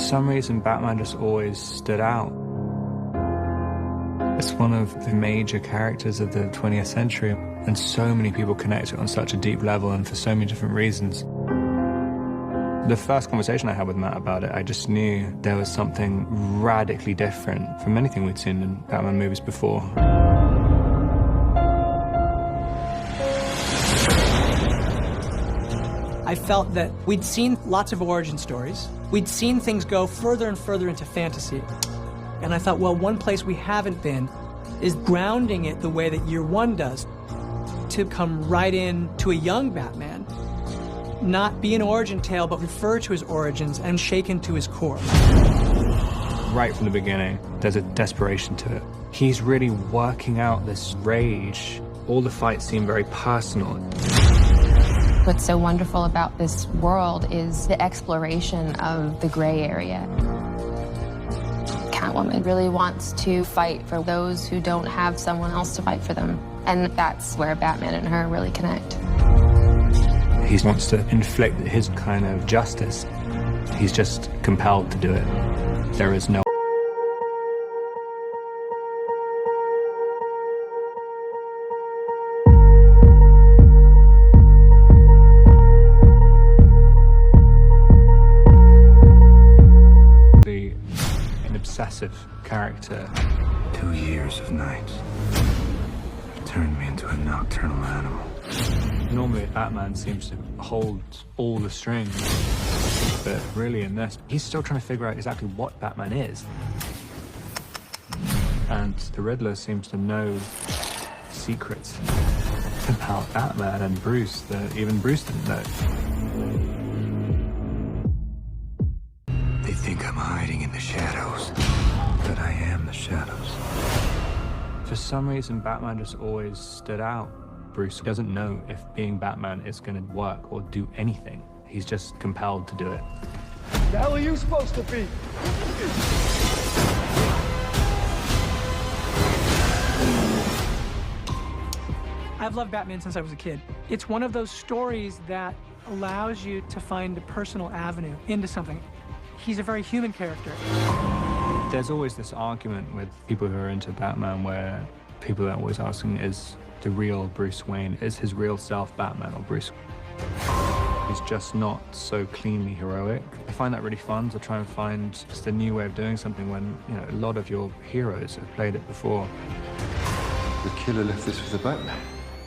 some reason, Batman just always stood out. It's one of the major characters of the 20th century, and so many people connect to it on such a deep level and for so many different reasons. The first conversation I had with Matt about it, I just knew there was something radically different from anything we'd seen in Batman movies before. I felt that we'd seen lots of origin stories. We'd seen things go further and further into fantasy. And I thought, well, one place we haven't been is grounding it the way that Year One does, to come right in to a young Batman, not be an origin tale, but refer to his origins and shaken to his core. Right from the beginning, there's a desperation to it. He's really working out this rage. All the fights seem very personal. What's so wonderful about this world is the exploration of the gray area. Catwoman really wants to fight for those who don't have someone else to fight for them. And that's where Batman and her really connect. He wants to inflict his kind of justice. He's just compelled to do it. There is no obsessive character. 2 years of nights turned me into a nocturnal animal. Normally, Batman seems to hold all the strings, but really in this, he's still trying to figure out exactly what Batman is. And the Riddler seems to know secrets about Batman and Bruce that even Bruce didn't know. They think I'm hiding in the shadows, but I am the shadows. For some reason, Batman just always stood out. Bruce doesn't know if being Batman is going to work or do anything. He's just compelled to do it. The hell are you supposed to be? I've loved Batman since I was a kid. It's one of those stories that allows you to find a personal avenue into something. He's a very human character. There's always this argument with people who are into Batman where people are always asking, is the real Bruce Wayne, is his real self Batman or Bruce? He's just not so cleanly heroic. I find that really fun to try and find just a new way of doing something when, you know, a lot of your heroes have played it before. The killer left this with the Batman.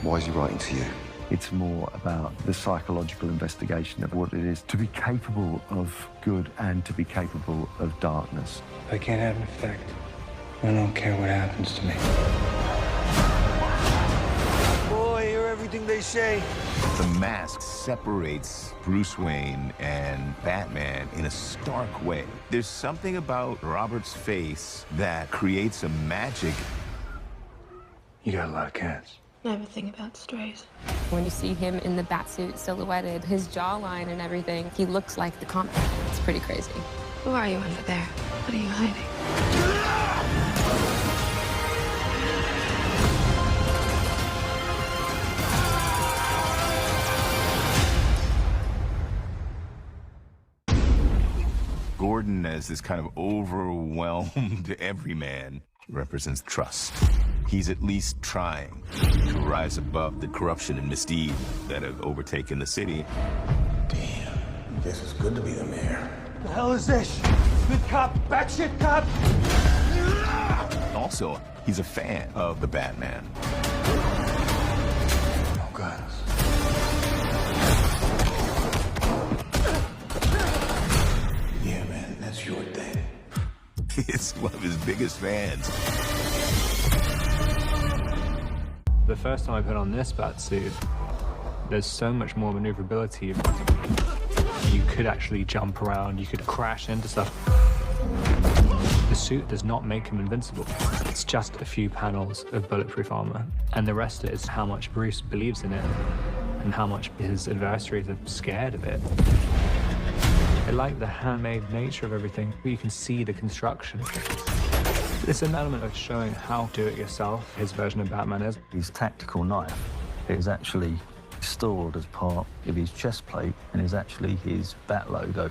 Why is he writing to you? It's more about the psychological investigation of what it is to be capable of good and to be capable of darkness. I can't have an effect. I don't care what happens to me. Boy, hear everything they say. The mask separates Bruce Wayne and Batman in a stark way. There's something about Robert's face that creates a magic. You got a lot of cats. I have a thing about strays. When you see him in the batsuit silhouetted, his jawline and everything, he looks like the comic. It's pretty crazy. Who are you under there? What are you hiding? Gordon, as this kind of overwhelmed everyman, represents trust. He's at least trying to rise above the corruption and misdeed that have overtaken the city. Damn, guess it's good to be the mayor. The hell is this? Good cop, batshit cop? Also, he's a fan of the Batman. Oh, God. Yeah, man, that's your thing. It's one of his biggest fans. The first time I put on this batsuit, there's so much more maneuverability. You could actually jump around, you could crash into stuff. The suit does not make him invincible. It's just a few panels of bulletproof armor, and the rest is how much Bruce believes in it and how much his adversaries are scared of it. I like the handmade nature of everything. You can see the construction. It's an element of showing how do-it-yourself his version of Batman is. His tactical knife is actually stored as part of his chest plate and is actually his bat logo.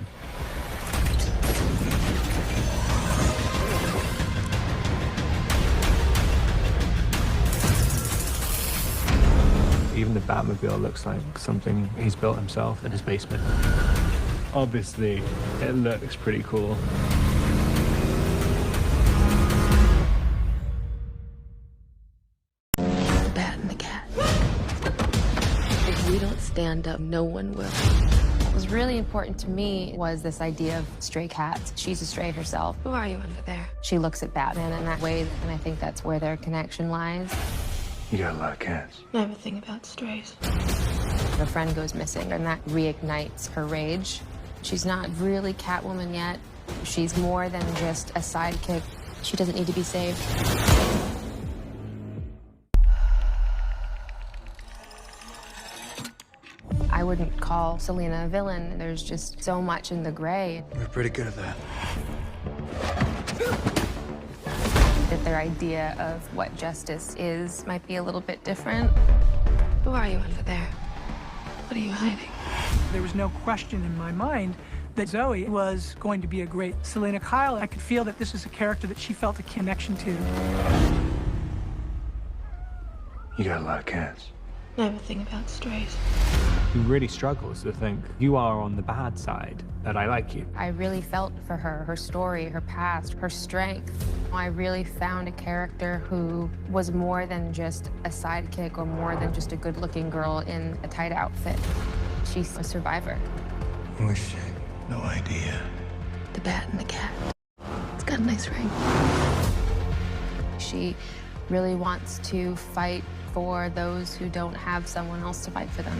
Batmobile looks like something he's built himself in his basement. Obviously, it looks pretty cool. The bat and the cat. If we don't stand up, no one will. What was really important to me was this idea of stray cats. She's a stray herself. Who are you under there? She looks at Batman in that way, and I think that's where their connection lies. You got a lot of cats. I have a thing about strays. Her friend goes missing, and that reignites her rage. She's not really Catwoman yet. She's more than just a sidekick. She doesn't need to be saved. I wouldn't call Selina a villain. There's just so much in the gray. We're pretty good at that. That their idea of what justice is might be a little bit different. Who are you under there? What are you hiding? There was no question in my mind that Zoe was going to be a great Selina Kyle. I could feel that this was a character that she felt a connection to. You got a lot of cats. I have a thing about strays. He really struggles to think, you are on the bad side, that I like you. I really felt for her, her story, her past, her strength. I really found a character who was more than just a sidekick or more than just a good-looking girl in a tight outfit. She's a survivor. Who is she? No idea. The bat and the cat. It's got a nice ring. She really wants to fight for those who don't have someone else to fight for them.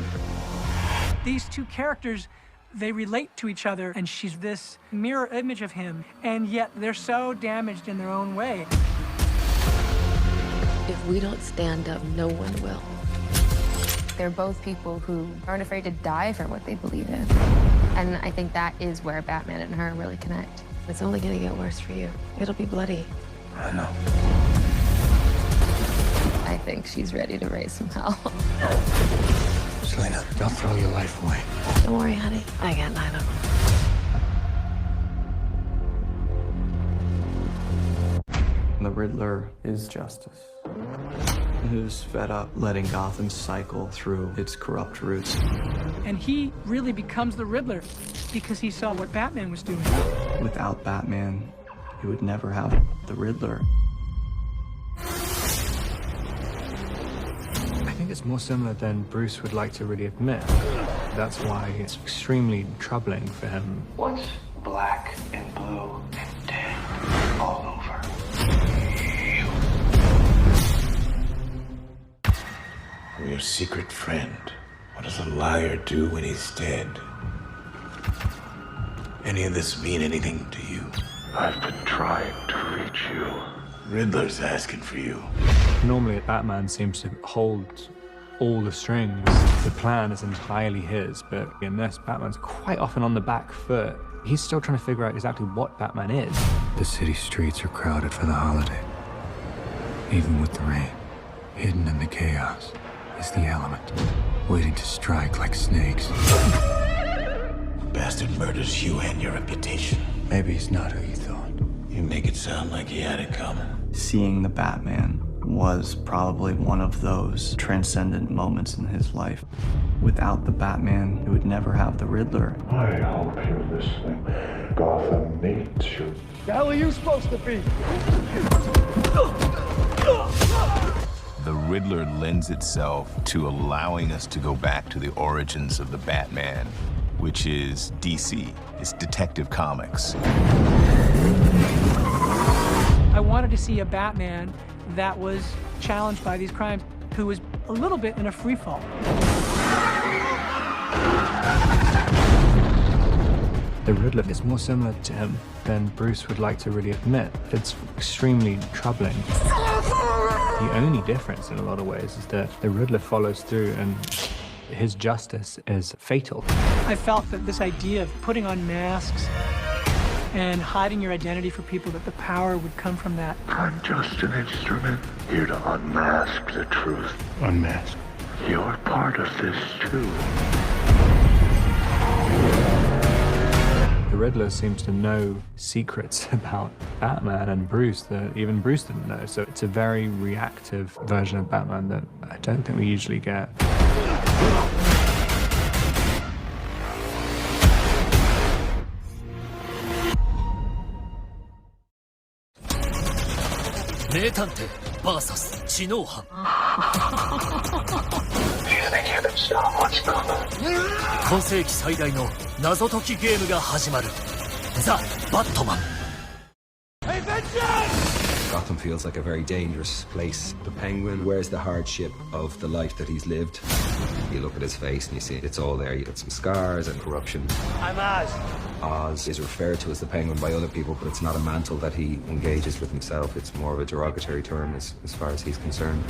These two characters, they relate to each other, and she's this mirror image of him, and yet they're so damaged in their own way. If we don't stand up, no one will. They're both people who aren't afraid to die for what they believe in. And I think that is where Batman and her really connect. It's only gonna get worse for you. It'll be bloody. I know. I think she's ready to raise some hell. Selina, don't throw your life away. Don't worry, honey. I got 9 of them. The Riddler is justice. Who's fed up letting Gotham cycle through its corrupt roots. And he really becomes the Riddler because he saw what Batman was doing. Without Batman, you would never have the Riddler. I think it's more similar than Bruce would like to really admit. That's why it's extremely troubling for him. What's black and blue and dead all over? You. I'm your secret friend. What does a liar do when he's dead? Any of this mean anything to you? I've been trying to reach you. Riddler's asking for you. Normally, Batman seems to hold all the strings. The plan is entirely his, but in this, Batman's quite often on the back foot. He's still trying to figure out exactly what Batman is. The city streets are crowded for the holiday. Even with the rain, hidden in the chaos is the element, waiting to strike like snakes. The bastard murders you and your reputation. Maybe he's not who you thought. You make it sound like he had it coming. Seeing the Batman was probably one of those transcendent moments in his life. Without the Batman, you would never have the Riddler. I hope you're listening. Gotham needs you. The hell are you supposed to be? The Riddler lends itself to allowing us to go back to the origins of the Batman, which is DC. It's Detective Comics. I wanted to see a Batman that was challenged by these crimes, who was a little bit in a free fall. The Riddler is more similar to him than Bruce would like to really admit. It's extremely troubling. The only difference in a lot of ways is that the Riddler follows through and his justice is fatal. I felt that this idea of putting on masks and hiding your identity for people, that the power would come from that. I'm just an instrument here to unmask the truth. Unmasked. You're part of this too. The Riddler seems to know secrets about Batman and Bruce that even Bruce didn't know. So it's a very reactive version of Batman that I don't think we usually get. 名探偵 VS 知能犯 今世紀最大の謎解きゲームが始まるザ・バットマン Gotham feels like a very dangerous place. The Penguin wears the hardship of the life that he's lived. You look at his face and you see it's all there. You got some scars and corruption. I'm Oz. Oz is referred to as the Penguin by other people, but it's not a mantle that he engages with himself. It's more of a derogatory term as far as he's concerned.